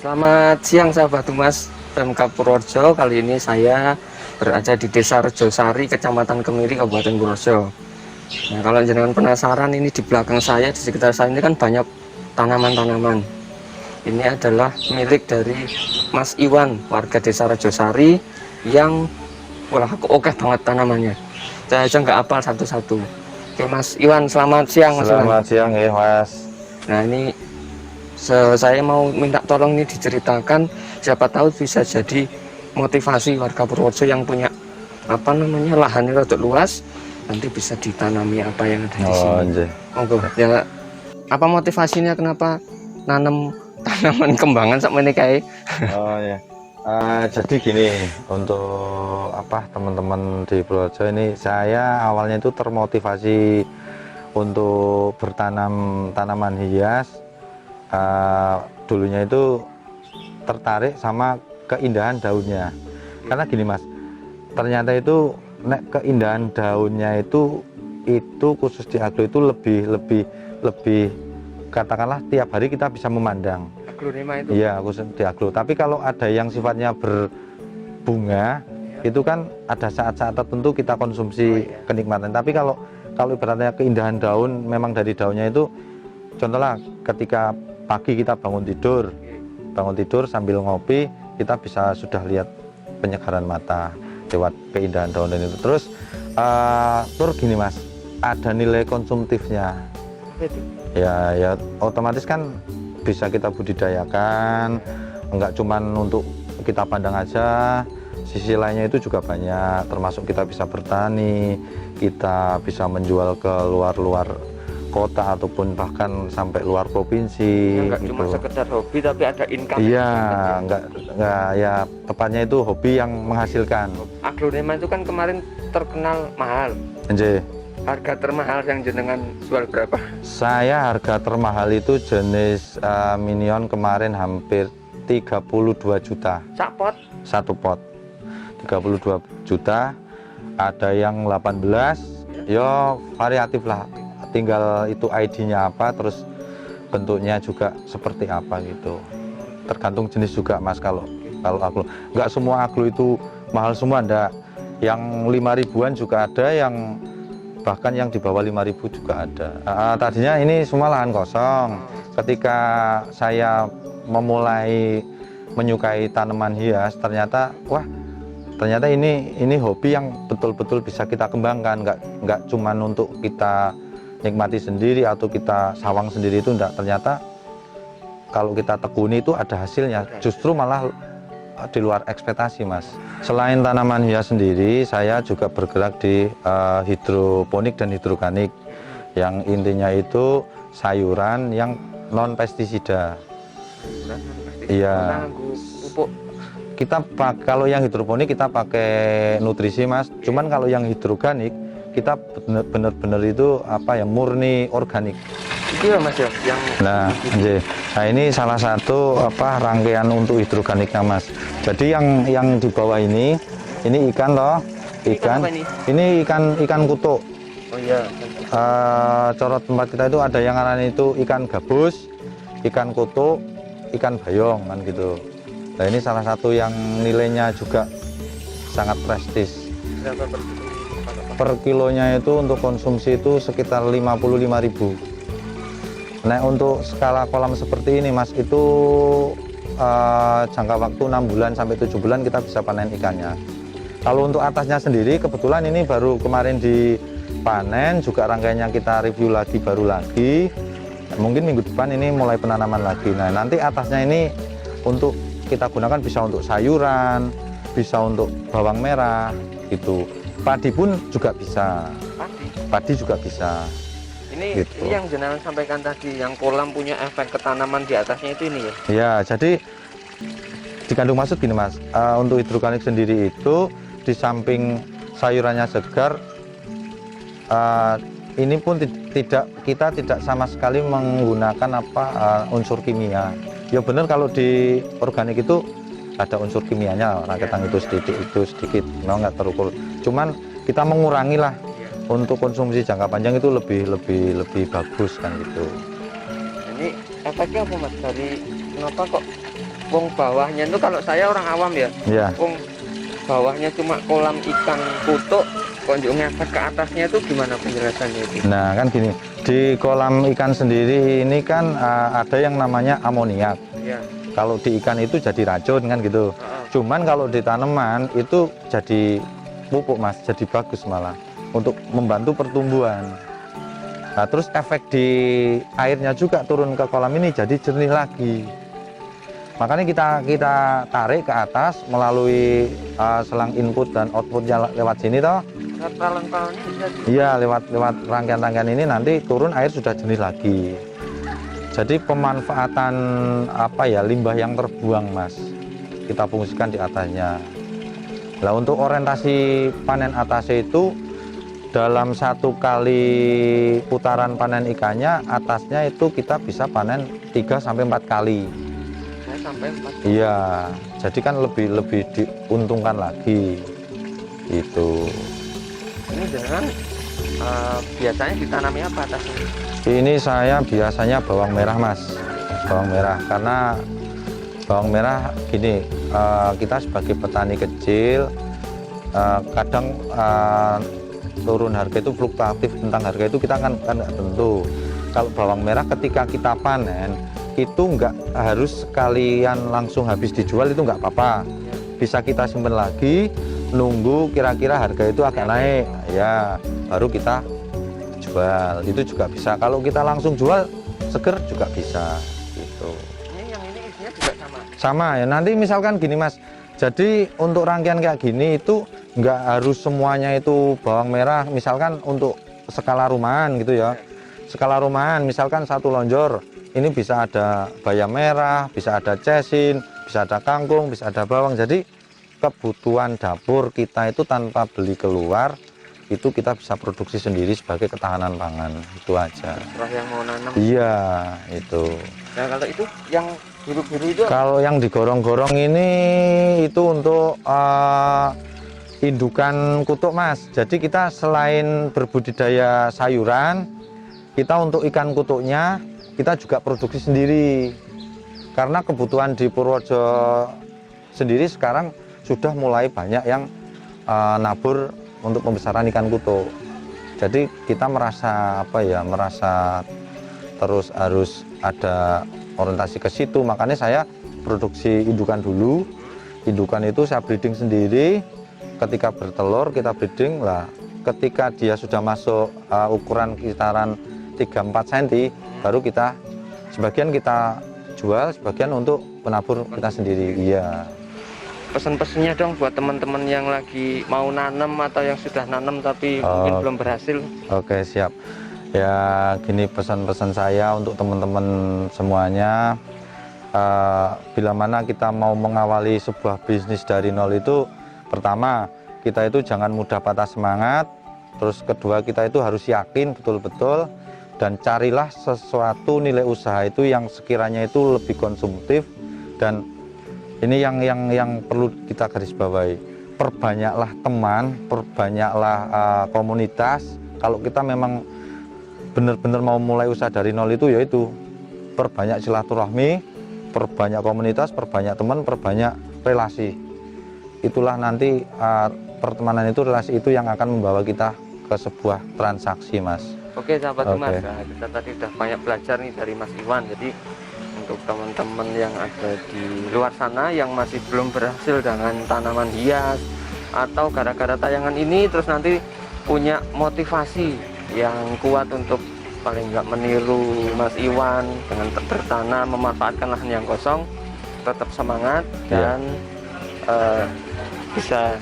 Selamat siang sahabat Humas Pemkab Purworejo. Kali ini saya berada di Desa Rejosari, Kecamatan Kemiri, Kabupaten Purworejo. Nah, kalau jenengan penasaran, ini di belakang saya, di sekitar saya ini kan banyak tanaman-tanaman. Ini adalah milik dari Mas Iwan, warga Desa Rejosari, yang wah oke banget tanamannya. Saya aja nggak hafal satu-satu. Oke Mas Iwan, selamat siang Mas Iwan. Selamat siang ya Mas. Nah ini saya mau minta tolong nih diceritakan, siapa tahu bisa jadi motivasi warga Purworejo yang punya lahannya rada luas, nanti bisa ditanami apa yang ada di sini. Anjay. Monggo ya, apa motivasinya kenapa nanam tanaman kembangan sama ini kayak? Oh ya. Jadi gini, untuk teman-teman di Purworejo ini, saya awalnya itu termotivasi untuk bertanam tanaman hias. Dulunya itu tertarik sama keindahan daunnya, karena gini Mas, ternyata itu keindahan daunnya itu khusus di aglo itu lebih katakanlah tiap hari kita bisa memandang. Aglonema itu? Iya, khusus di aglo. Tapi kalau ada yang sifatnya berbunga, itu kan ada saat-saat tertentu kita konsumsi kenikmatan. Tapi kalau ibaratnya keindahan daun, memang dari daunnya itu, contohnya ketika pagi kita bangun tidur sambil ngopi, kita bisa sudah lihat penyegaran mata lewat keindahan daun itu. Terus gini Mas, ada nilai konsumtifnya. Ya otomatis kan bisa kita budidayakan, enggak cuman untuk kita pandang aja, sisi lainnya itu juga banyak, termasuk kita bisa bertani, kita bisa menjual ke luar kota ataupun bahkan sampai luar provinsi. Enggak gitu. Cuma sekedar hobi tapi ada income. Iya, enggak ya, tepatnya itu hobi yang menghasilkan. Aglonema itu kan kemarin terkenal mahal. Anjay. Harga termahal yang jenengan jual berapa? Saya harga termahal itu jenis minion kemarin hampir 32 juta. Sapot? Satu pot 32 juta, ada yang 18, ya variatif lah, tinggal itu ID-nya apa, terus bentuknya juga seperti apa gitu, tergantung jenis juga Mas. Kalau aglo, nggak semua aglo itu mahal semua, ada yang 5 ribuan juga ada, yang bahkan yang di bawah 5.000 juga ada. Tadinya ini semua lahan kosong. Ketika saya memulai menyukai tanaman hias, ternyata ini hobi yang betul-betul bisa kita kembangkan, nggak cuman untuk kita nikmati sendiri atau kita sawang sendiri, itu enggak. Ternyata kalau kita tekuni itu ada hasilnya, justru malah di luar ekspektasi Mas. Selain tanaman hias sendiri, saya juga bergerak di hidroponik dan hidroganik, yang intinya itu sayuran yang non pestisida. Iya. Kalau yang hidroponik kita pakai nutrisi Mas. Cuman kalau yang hidroganik kita benar-benar itu murni organik. Itu ya Mas ya, yang nah ini salah satu rangkaian untuk hidroganiknya Mas. Jadi yang di bawah ini ikan loh, ini ikan kutuk. Oh iya. Corot tempat kita itu ada yang arahnya itu ikan gabus, ikan kutuk, ikan bayong kan gitu. Nah ini salah satu yang nilainya juga sangat prestis. Per kilonya itu untuk konsumsi itu sekitar 55.000. Nah untuk skala kolam seperti ini Mas, itu jangka waktu 6 bulan sampai 7 bulan kita bisa panen ikannya. Kalau untuk atasnya sendiri, kebetulan ini baru kemarin dipanen, juga rangkaiannya kita review lagi, baru lagi. Mungkin minggu depan ini mulai penanaman lagi. Nah nanti atasnya ini untuk kita gunakan, bisa untuk sayuran, bisa untuk bawang merah gitu. Padi pun juga bisa. Padi juga bisa. Ini yang jenengan sampaikan tadi, yang kolam punya efek ke tanaman di atasnya itu ini ya? Ya, jadi dikandung maksud gini Mas, untuk hidroganik sendiri itu di samping sayurannya segar, ini pun kita tidak sama sekali menggunakan unsur kimia. Ya benar, kalau di organik itu ada unsur kimianya, raketan itu sedikit, memang nggak terukur. Cuman kita mengurangi lah, untuk konsumsi jangka panjang itu lebih bagus kan gitu. Ini efeknya apa Mas, dari kenapa kok Wong bawahnya itu kalau saya orang awam ya. Ya. Wong bawahnya cuma kolam ikan kutuk, kok njuk ngefek ke atasnya itu gimana penjelasannya itu? Nah kan gini, di kolam ikan sendiri ini kan ada yang namanya amoniak. Ya. Kalau di ikan itu jadi racun kan gitu. Cuman kalau di tanaman itu jadi pupuk Mas, jadi bagus malah untuk membantu pertumbuhan. Nah terus efek di airnya juga turun ke kolam ini jadi jernih lagi. Makanya kita tarik ke atas melalui selang input dan outputnya lewat sini toh. Iya, lewat rangkaian-rangkaian ini nanti turun air sudah jernih lagi. Jadi pemanfaatan limbah yang terbuang Mas, kita fungsikan di atasnya. Nah untuk orientasi panen atasnya itu dalam satu kali putaran panen ikannya, atasnya itu kita bisa panen 3-4 kali. Sampai 4. Iya, jadi kan lebih diuntungkan lagi. Itu. Ini dengan biasanya ditanami apa atasnya? Ini saya biasanya bawang merah Mas, bawang merah karena bawang merah gini, kita sebagai petani kecil kadang turun harga itu fluktuatif, tentang harga itu kita kan nggak tentu. Kalau bawang merah ketika kita panen itu nggak harus sekalian langsung habis dijual, itu nggak apa-apa, bisa kita simpan lagi, nunggu kira-kira harga itu agak naik ya baru kita jual, itu juga bisa. Kalau kita langsung jual seger juga bisa gitu. Yang ini isinya juga Sama ya, nanti misalkan gini Mas, jadi untuk rangkaian kayak gini itu nggak harus semuanya itu bawang merah, misalkan untuk skala rumahan gitu ya. Skala rumahan misalkan satu lonjor ini bisa ada bayam merah, bisa ada cesin, bisa ada kangkung, bisa ada bawang. Jadi kebutuhan dapur kita itu tanpa beli keluar, itu kita bisa produksi sendiri sebagai ketahanan pangan, itu aja. Terserah yang mau nanam. Iya, itu. Nah kalau itu yang biru-biru itu apa? Kalau yang digorong-gorong ini itu untuk indukan kutuk Mas. Jadi kita selain berbudidaya sayuran, kita untuk ikan kutuknya kita juga produksi sendiri. Karena kebutuhan di Purworejo sendiri sekarang sudah mulai banyak yang nabur untuk pembesaran ikan kutuk. Jadi kita merasa merasa terus harus ada orientasi ke situ. Makanya saya produksi indukan dulu. Indukan itu saya breeding sendiri. Ketika bertelur kita breeding lah. Ketika dia sudah masuk ukuran kisaran 3-4 cm, baru kita sebagian kita jual, sebagian untuk penabur kita sendiri. Iya. Pesan-pesannya dong buat teman-teman yang lagi mau nanam atau yang sudah nanam tapi mungkin belum berhasil. Oke, siap. Ya gini pesan-pesan saya untuk teman-teman semuanya, bila mana kita mau mengawali sebuah bisnis dari nol itu, pertama kita itu jangan mudah patah semangat, terus kedua kita itu harus yakin betul-betul, dan carilah sesuatu nilai usaha itu yang sekiranya itu lebih konsumtif. Dan ini yang perlu kita garis bawahi, perbanyaklah teman, perbanyaklah komunitas. Kalau kita memang benar-benar mau mulai usaha dari nol itu, yaitu perbanyak silaturahmi, perbanyak komunitas, perbanyak teman, perbanyak relasi. Itulah nanti pertemanan itu, relasi itu yang akan membawa kita ke sebuah transaksi Mas. Oke sahabat Mas, nah, kita tadi udah banyak belajar nih dari Mas Iwan. Jadi untuk teman-teman yang ada di luar sana yang masih belum berhasil dengan tanaman hias, atau gara-gara tayangan ini terus nanti punya motivasi yang kuat untuk paling nggak meniru Mas Iwan dengan bertanam, memanfaatkan lahan yang kosong, tetap semangat dan bisa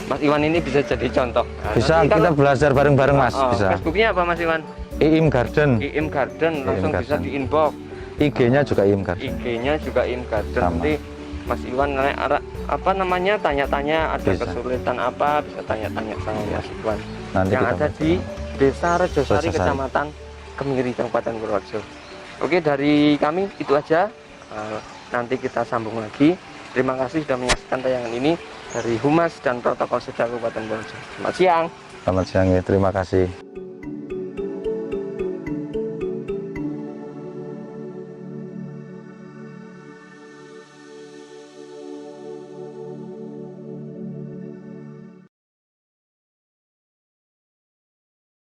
Mas Iwan ini bisa jadi contoh. Nah, bisa kita belajar bareng-bareng Mas. Bisa. Facebooknya apa Mas Iwan? IIM Garden. IIM Garden, langsung bisa di inbox. IG-nya juga IIM Garden. IG-nya juga IIM Garden. Sama. Nanti Mas Iwan tanya-tanya ada bisa. Kesulitan apa, bisa tanya-tanya sama Mas Iwan. Nanti yang ada di Desa Rejosari, Kecamatan Kemiri, Kabupaten Purworejo. Oke, dari kami itu aja. Nanti kita sambung lagi. Terima kasih sudah menyaksikan tayangan ini dari Humas dan Protokol Sosial Kabupaten Purworejo. Selamat siang. Selamat siang ya, terima kasih.